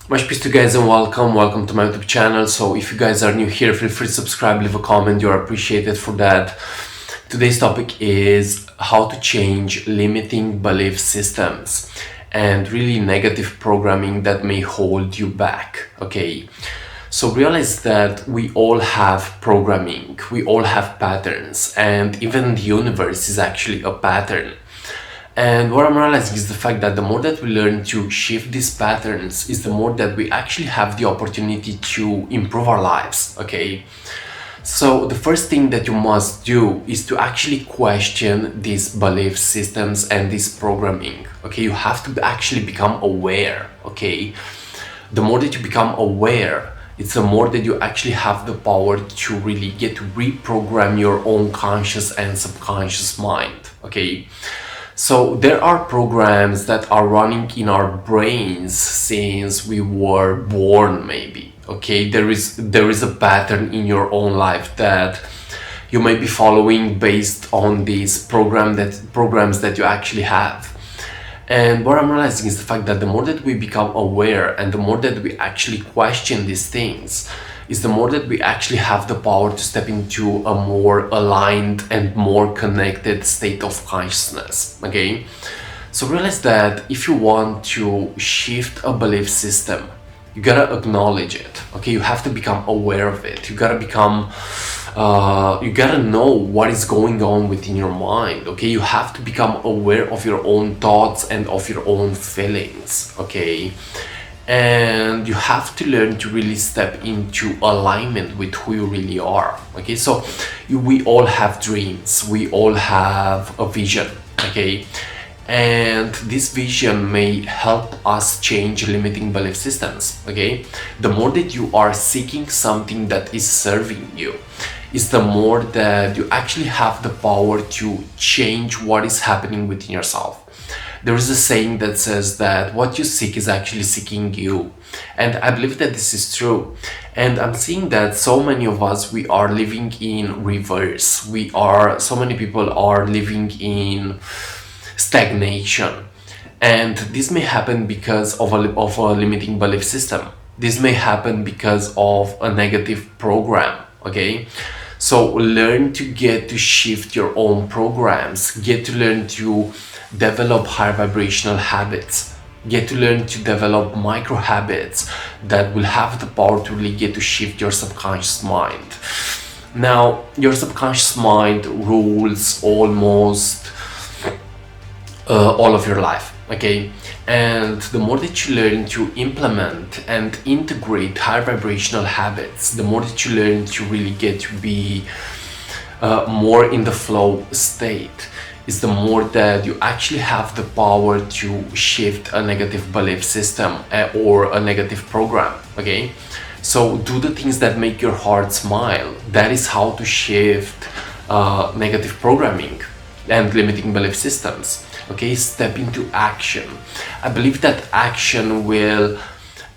Much peace to you guys and welcome to my YouTube channel. So if you guys are new here, feel free to subscribe, leave a comment, you're appreciated for that. Today's topic is how to change limiting belief systems and really negative programming that may hold you back. Okay, so realize that we all have programming, we all have patterns, and even the universe is actually a pattern. And what I'm realizing is the fact that the more that we learn to shift these patterns is the more that we actually have the opportunity to improve our lives, okay? So the first thing that you must do is to actually question these belief systems and this programming, okay? You have to actually become aware, okay? The more that you become aware, it's the more that you actually have the power to really get to reprogram your own conscious and subconscious mind, okay? So there are programs that are running in our brains since we were born, maybe. Okay, there is a pattern in your own life that you may be following based on these programs that you actually have. And what I'm realizing is the fact that the more that we become aware and the more that we actually question these things, is the more that we actually have the power to step into a more aligned and more connected state of consciousness, okay? So realize that if you want to shift a belief system, you gotta acknowledge it, okay? You have to become aware of it. You gotta you gotta know what is going on within your mind, okay? You have to become aware of your own thoughts and of your own feelings, okay? And you have to learn to really step into alignment with who you really are, okay? So we all have dreams, we all have a vision, okay? And this vision may help us change limiting belief systems, okay? The more that you are seeking something that is serving you, is the more that you actually have the power to change what is happening within yourself. There is a saying that says that what you seek is actually seeking you. And I believe that this is true. And I'm seeing that so many of us, we are living in reverse. So many people are living in stagnation. And this may happen because of a limiting belief system. This may happen because of a negative program, okay? So learn to get to shift your own programs, get to learn to develop higher vibrational habits, get to learn to develop micro habits that will have the power to really get to shift your subconscious mind. Now, your subconscious mind rules almost all of your life, okay? And the more that you learn to implement and integrate higher vibrational habits, the more that you learn to really get to be more in the flow state, is the more that you actually have the power to shift a negative belief system or a negative program, okay? So do the things that make your heart smile. That is how to shift negative programming and limiting belief systems, okay? Step into action. I believe that action will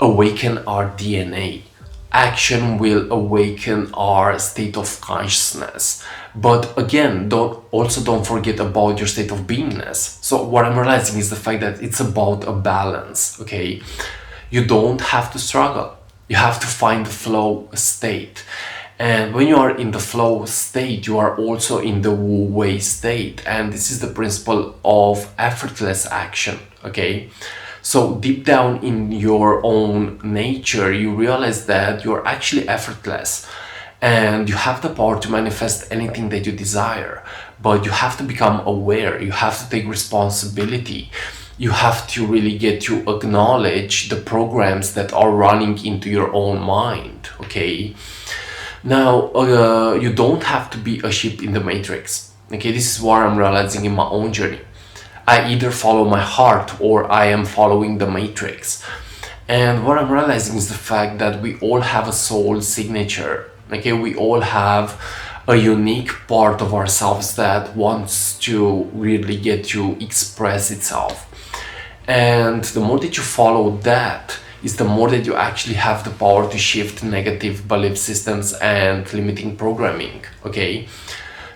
awaken our DNA. Action will awaken our state of consciousness. But again, don't forget about your state of beingness. So what I'm realizing is the fact that it's about a balance, okay? You don't have to struggle. You have to find the flow state. And when you are in the flow state, you are also in the Wu Wei state. And this is the principle of effortless action, okay? So deep down in your own nature, you realize that you're actually effortless and you have the power to manifest anything that you desire. But you have to become aware. You have to take responsibility. You have to really get to acknowledge the programs that are running into your own mind, okay? Now, you don't have to be a sheep in the matrix, okay? This is what I'm realizing in my own journey. I either follow my heart or I am following the matrix. And what I'm realizing is the fact that we all have a soul signature, okay? We all have a unique part of ourselves that wants to really get to express itself. And the more that you follow that, is the more that you actually have the power to shift negative belief systems and limiting programming, okay?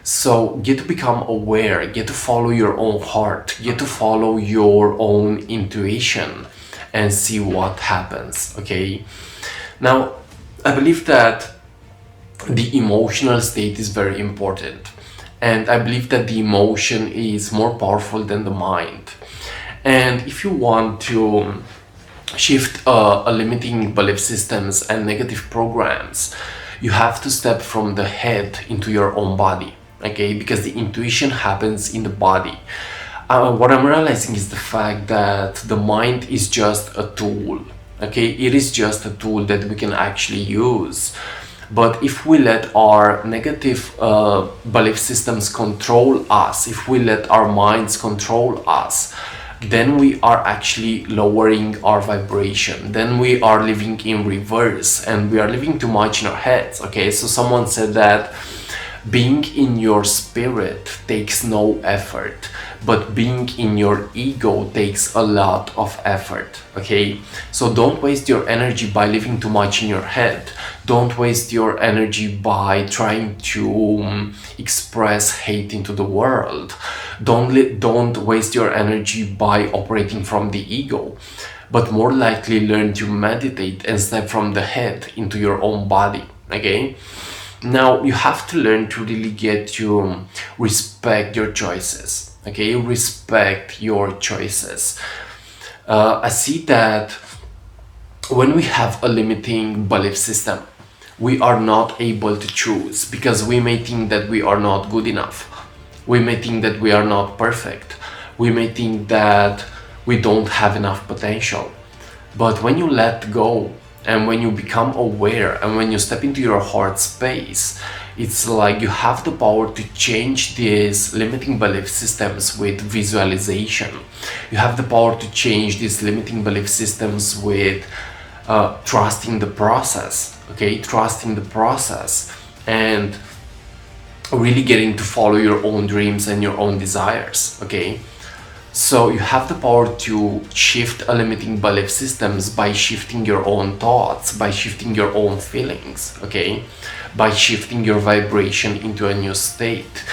So get to become aware, get to follow your own heart, get to follow your own intuition, and see what happens. Okay, now I believe that the emotional state is very important, and I believe that the emotion is more powerful than the mind. And if you want to shift a limiting belief systems and negative programs, you have to step from the head into your own body. Okay, because the intuition happens in the body. What I'm realizing is the fact that the mind is just a tool. Okay, it is just a tool that we can actually use. But if we let our negative belief systems control us, if we let our minds control us, then we are actually lowering our vibration. Then we are living in reverse, and we are living too much in our heads. Okay, so someone said that being in your spirit takes no effort, but being in your ego takes a lot of effort. Okay, so don't waste your energy by living too much in your head. Don't waste your energy by trying to express hate into the world. Don't waste your energy by operating from the ego, but more likely learn to meditate and step from the head into your own body. Okay, now you have to learn to really get to respect your choices. Okay, respect your choices. I see that when we have a limiting belief system, we are not able to choose because we may think that we are not good enough. We may think that we are not perfect. We may think that we don't have enough potential. But when you let go and when you become aware and when you step into your heart space, it's like you have the power to change these limiting belief systems with visualization. You have the power to change these limiting belief systems with trusting the process. Okay, trusting the process and really getting to follow your own dreams and your own desires. Okay, so you have the power to shift a limiting belief systems by shifting your own thoughts, by shifting your own feelings. Okay, by shifting your vibration into a new state.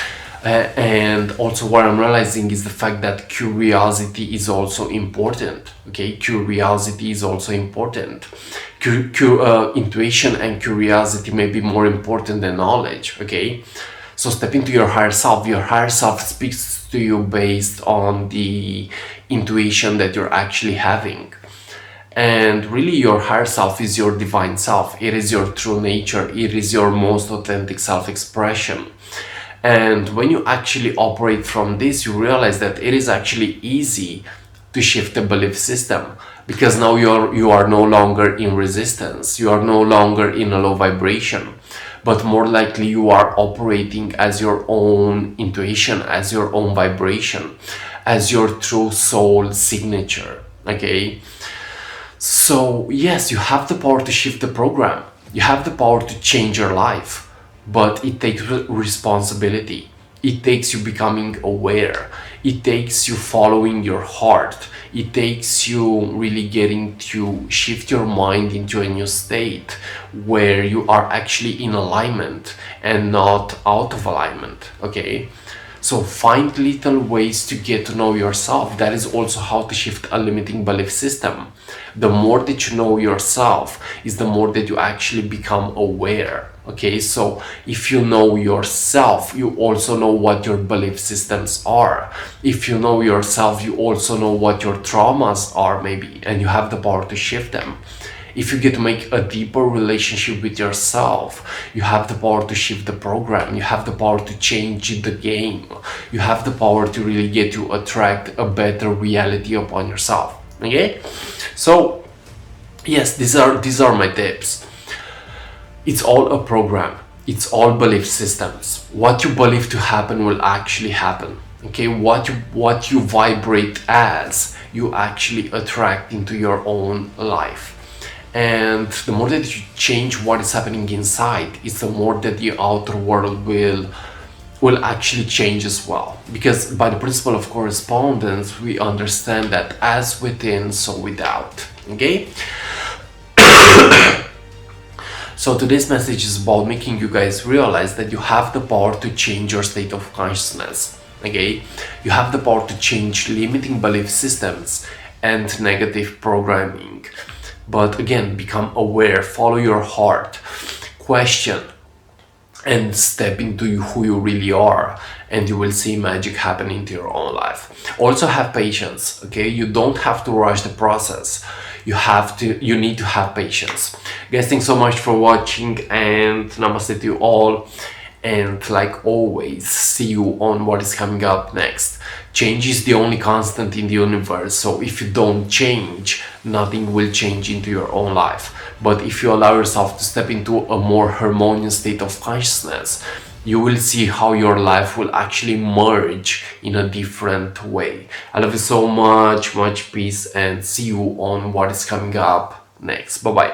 And also what I'm realizing is the fact that curiosity is also important. Okay, curiosity is also important. Intuition and curiosity may be more important than knowledge. Okay, so step into your higher self. Your higher self speaks to you based on the intuition that you're actually having. And really your higher self is your divine self. It is your true nature. It is your most authentic self-expression. And when you actually operate from this, you realize that it is actually easy to shift the belief system, because now you are no longer in resistance. You are no longer in a low vibration, but more likely you are operating as your own intuition, as your own vibration, as your true soul signature. Okay, so yes, you have the power to shift the program. You have the power to change your life. But it takes responsibility. It takes you becoming aware. It takes you following your heart. It takes you really getting to shift your mind into a new state where you are actually in alignment and not out of alignment. Okay, so find little ways to get to know yourself. That is also how to shift a limiting belief system. The more that you know yourself is the more that you actually become aware. Okay, so if you know yourself, you also know what your belief systems are. If you know yourself, you also know what your traumas are, maybe, and you have the power to shift them. If you get to make a deeper relationship with yourself, you have the power to shift the program. You have the power to change the game. You have the power to really get to attract a better reality upon yourself. Okay, so yes, these are my tips. It's all a program. It's all belief systems. What you believe to happen will actually happen. Okay, what you vibrate as, you actually attract into your own life. And the more that you change what is happening inside, it's the more that the outer world will actually change as well. Because by the principle of correspondence, we understand that as within, so without. Okay. So today's message is about making you guys realize that you have the power to change your state of consciousness. Okay, you have the power to change limiting belief systems and negative programming. But again, become aware, follow your heart, question, and step into who you really are, and you will see magic happen into your own life. Also have patience, okay? You don't have to rush the process. You need to have patience. Guys, thanks so much for watching, and namaste to you all. And like always, see you on what is coming up next. Change is the only constant in the universe, so if you don't change, nothing will change into your own life. But if you allow yourself to step into a more harmonious state of consciousness, you will see how your life will actually merge in a different way. I love you so much, much peace, and see you on what is coming up next. Bye bye.